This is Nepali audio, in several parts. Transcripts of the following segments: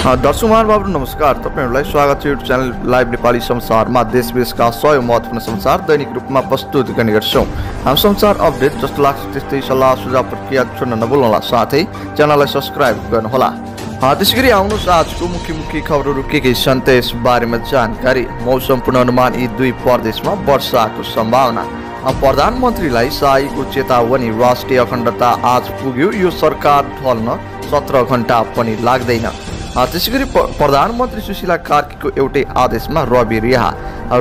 दर्शक महानुभावहरू नमस्कार। तपाईहरुलाई स्वागत छ युट्युब च्यानल लाइभ नेपाली समाचारमा। देश विदेशका 100 महत्त्वपूर्ण समाचार दैनिक रूपमा प्रस्तुत गर्ने गर्छौं। हाम्रो समाचार अपडेट जस्तो लाग्छ त्यस्तै सल्लाह सुझाव प्रतिक्रिया छोड्न नभुल्नुहोला, साथै च्यानललाई सब्स्क्राइब गर्नुहोला। त्यसैगरी आउनुहोस् आजको मुख्य खबरहरू के छन् त्यस बारेमा जानकारी। मौसम पूर्वानुमान यी दुई प्रदेशमा वर्षाको सम्भावना। प्रधानमन्त्रीलाई शाहीको चेतावनी। राष्ट्रिय अखण्डता आज पुग्यो, यो सरकार ढल्न 17 घण्टा पनि लाग्दैन। त्यसैगरी प्रधानमन्त्री सुशीला कार्कीको एउटै आदेशमा रवि रिहा,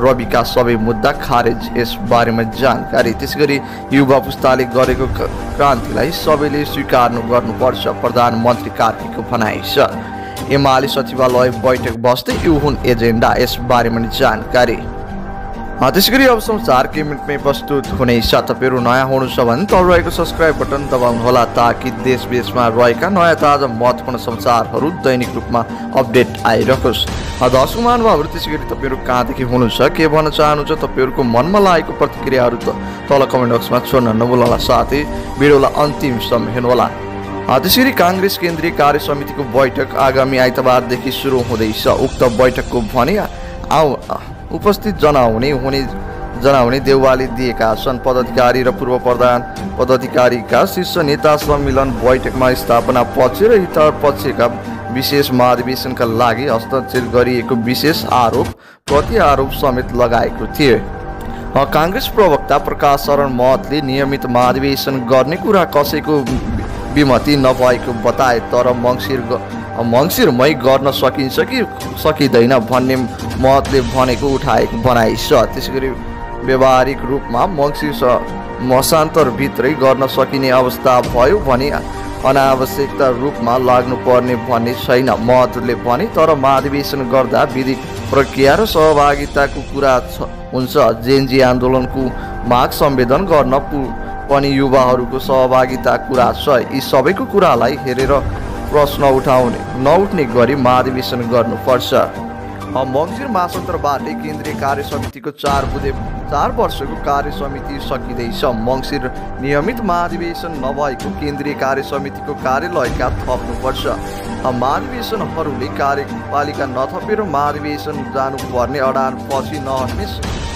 रविका सबै मुद्दा खारेज, यस बारेमा जानकारी। त्यसैगरी युवा पुस्ताले गरेको क्रान्तिलाई सबैले स्वीकार गर्नुपर्छ, प्रधानमन्त्री कार्कीको भनाइ छ। एमाले सचिवालय बैठक बस्दै यो हुन् एजेन्डा, यस बारेमा जानकारी। त्यसैगरी अब समाचार केही मिनटमै प्रस्तुत हुनेछ। तपाईहरु नयाँ हुनुहुन्छ भने तल रहेको सब्स्क्राइब बटन दबाउनुहोला ताकि देश विदेशमा रहेका नयाँ ताजा महत्त्वपूर्ण समाचारहरू दैनिक रूपमा अपडेट आइरहोस्। दर्शक महानुभावहरू त्यसैगरी तपाईहरु कहाँदेखि हुनुहुन्छ, के भन्न चाहनुहुन्छ, तपाईहरुको मनमा लागेको प्रतिक्रियाहरू तल कमेन्ट बक्समा छोड्न नभुल्नुहोला, साथै भिडियोलाई अन्तिमसम्म हेर्नुहोला। त्यसैगरी कांग्रेस केन्द्रीय कार्य समितिको बैठक आगामी आइतबारदेखि सुरु हुँदैछ। उक्त बैठकको भने उपस्थित जनाउने देउवाली दिएका छन्। पदाधिकारी र पूर्व प्रधान पदाधिकारीका शीर्ष नेता सम्मेलन बैठकमा स्थापना पक्ष र इतर पक्षका विशेष महाधिवेशनका लागि हस्ताक्षर गरिएको विशेष आरोप प्रति आरोप समेत लगाएको थियो। कांग्रेस प्रवक्ता प्रकाश शरण महतले नियमित महाधिवेशन गर्ने कुरा कसैको विमति नभएको बताए, तर मङ्सिरमै गर्न सकिन्छ कि सकिँदैन भन्ने महतले भनेको उठाएको भनाइ छ। त्यसैगरी व्यावहारिक रूपमा मङ्सिर मसान्तरभित्रै गर्न सकिने अवस्था भयो भने अनावश्यकता रूपमा लाग्नुपर्ने भन्ने छैन, महतले भने। तर महाधिवेशन गर्दा विधिक प्रक्रिया र सहभागिताको कुरा हुन्छ। जेनजी आन्दोलनको माग सम्वेदन गर्न पनि युवाहरूको सहभागिता कुरा छ। यी सबैको कुरालाई हेरेर प्रश्न नउठ्ने गरी महाधिवेशन गर्नुपर्छ। मङ्सिर मासान्तरबाटै केन्द्रीय कार्य समितिको 4 वर्षको कार्य समिति सकिँदैछ। मङ्सिर नियमित महाधिवेशन नभएको केन्द्रीय कार्य समितिको कार्यलयका थप्नुपर्छ। महाधिवेशनहरूले कार्यपालिका नथपेर महाधिवेशन जानुपर्ने अडान पछि नहट्ने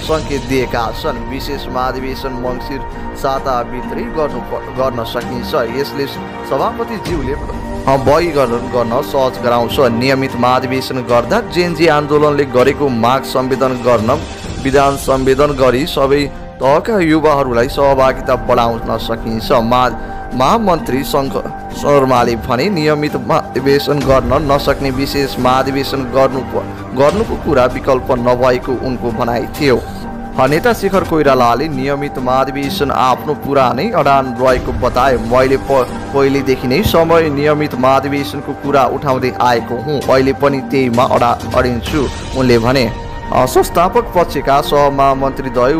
सङ्केत दिएका छन्। विशेष महाधिवेशन मङ्सिर साताभित्रै गर्न सकिन्छ। यसले सभापतिज्यूले वर्गीकरण गर्न सहज गराउँछ। नियमित महाधिवेशन गर्दा जेनजी आन्दोलनले गरेको माग सम्वेदन गर्न विधान सम्वेदन गरी सबै तहका युवाहरूलाई सहभागिता बढाउन सकिन्छ। महामन्त्री शर्माले भने नियमित महाधिवेशन गर्न नसक्ने विशेष महाधिवेशन गर्नुको कुरा विकल्प नभएको उनको भनाइ थियो। नेता शेखर कोइरालाले नियमित महाधिवेशन आफ्नो पुरानै अडान रहेको बताए। मैले पहिलेदेखि नै समय नियमित महाधिवेशनको कुरा उठाउँदै आएको हुँ, अहिले पनि त्यहीमा अडिन्छु, उनले भने। संस्थापक पक्षका सहमहामन्त्रीद्वय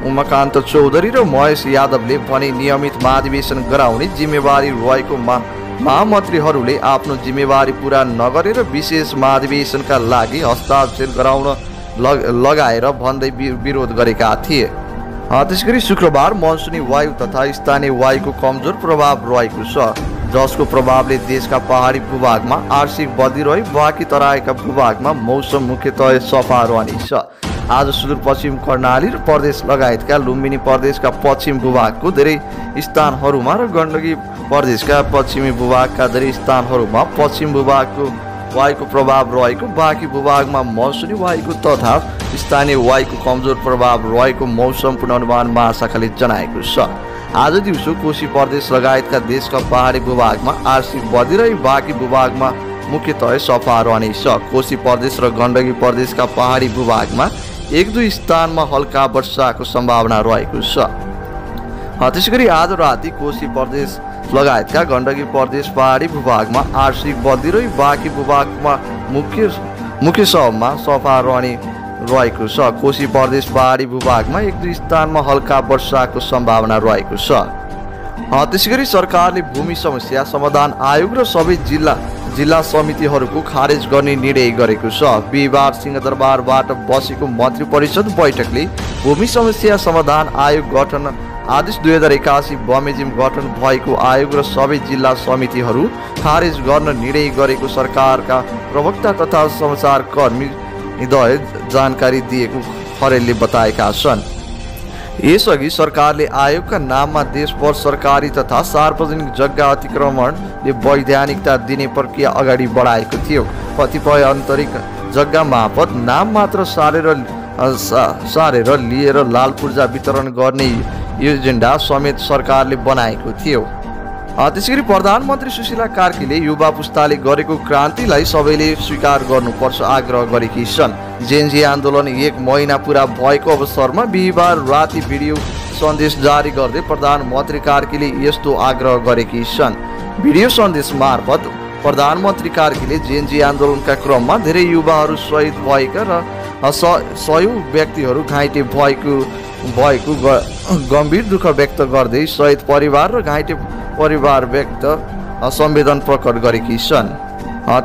उमाकान्त चौधरी र महेश यादवले भने नियमित महाधिवेशन गराउने जिम्मेवारी रहेको महामन्त्रीहरूले आफ्नो जिम्मेवारी पूरा नगरेर विशेष महाधिवेशनका लागि हस्ताक्षर गराउन लगाएर भन्दै विरोध गरेका थिए। त्यसैगरी शुक्रबार मनसुनी वायु तथा स्थानीय वायुको कमजोर प्रभाव रहेको छ, जसको प्रभावले देशका पहाडी भूभागमा आंशिक बदली रही बाँकी तराईका भूभागमा मौसम मुख्यतः सफा रहनेछ। आज सुदूरपश्चिम कर्णाली प्रदेश लगायतका लुम्बिनी प्रदेशका पश्चिम भूभागको धेरै स्थानहरूमा र गण्डकी प्रदेशका पश्चिमी भूभागका धेरै स्थानहरूमा पश्चिम भूभागको वायुको प्रभाव रहेको, बाँकी भूभागमा मनसुनी वायुको तथा स्थानीय वायुको कमजोर प्रभाव रहेको मौसम पूर्वानुमान महाशाखाले जनाएको छ। आज दिउँसो कोशी प्रदेश लगायतका देशका पहाडी भूभागमा आंशिक बदली रही बाँकी भूभागमा मुख्यतः सफा रहनेछ। कोशी प्रदेश र गण्डकी प्रदेशका पहाडी भूभागमा 1-2 स्थानमा हल्का वर्षाको सम्भावना रहेको छ। त्यसैगरी आज राति कोशी प्रदेश लगायतका गण्डकी प्रदेश पहाडी भूभागमा आंशिक बदली रही बाँकी भूभागमा मुख्य सहरमा सफा रहने रहेको छ। कोशी प्रदेश पहाडी भूभागमा 1-2 स्थानमा हल्का वर्षाको सम्भावना रहेको छ। त्यसैगरी सरकारले भूमि समस्या समाधान आयोग र सबै जिल्ला समितिहरूको खारेज गर्ने निर्णय गरेको छ। बिहिबार सिंहदरबारबाट बसेको मन्त्री परिषद बैठकले भूमि समस्या समाधान आयोग गठन आदेश 2081 बमोजिम गठन भएको आयोग र सबै जिल्ला समितिहरू खारेज गर्न निर्णय गरेको सरकारका प्रवक्ता तथा समाचारकर्मी द्वय जानकारी दिएको खरेलले बताएका छन्। यसअघि सरकारले आयोगका नाममा देशभर सरकारी तथा सार्वजनिक जग्गा अतिक्रमणले वैधानिकता दिने प्रक्रिया अगाडि बढाएको थियो। कतिपय आन्तरिक जग्गा मार्फत नाम मात्र सारेर लिएर लाल पूर्जा वितरण गर्ने एजेन्डा समेत सरकारले बनाएको थियो। त्यसैगरी प्रधानमन्त्री सुशीला कार्कीले युवा पुस्ताले गरेको क्रान्तिलाई सबैले स्वीकार गर्नुपर्छ आग्रह गरेकी छन्। जेनजी आन्दोलन 1 महिना पुरा भएको अवसरमा बिहिबार राति भिडियो सन्देश जारी गर्दै प्रधानमन्त्री कार्कीले यस्तो आग्रह गरेकी छन्। भिडियो सन्देश मार्फत प्रधानमन्त्री कार्कीले जेनजी आन्दोलनका क्रममा धेरै युवाहरू शहीद भएका र सयौं व्यक्तिहरू घाइते भएको गम्भीर दुःख व्यक्त गर्दै शहीद परिवार र घाइते परिवार व्यक्त संवेदन प्रकट गरेकी छन्।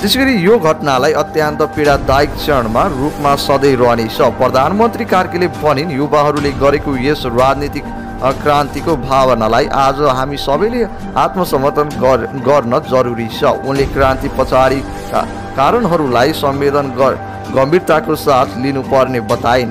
त्यसैगरी यो घटनालाई अत्यन्त पीडादायक क्षणमा रूपमा सधैँ रहनेछ। प्रधानमन्त्री कार्कीले भनिन्, युवाहरूले गरेको यस राजनीतिक क्रान्तिको भावनालाई आज हामी सबैले आत्मसमर्थन गर्न जरुरी छ। उनले क्रान्ति पछाडि कारणहरूलाई संवेदन गम्भीरताको साथ लिनुपर्ने बताइन्।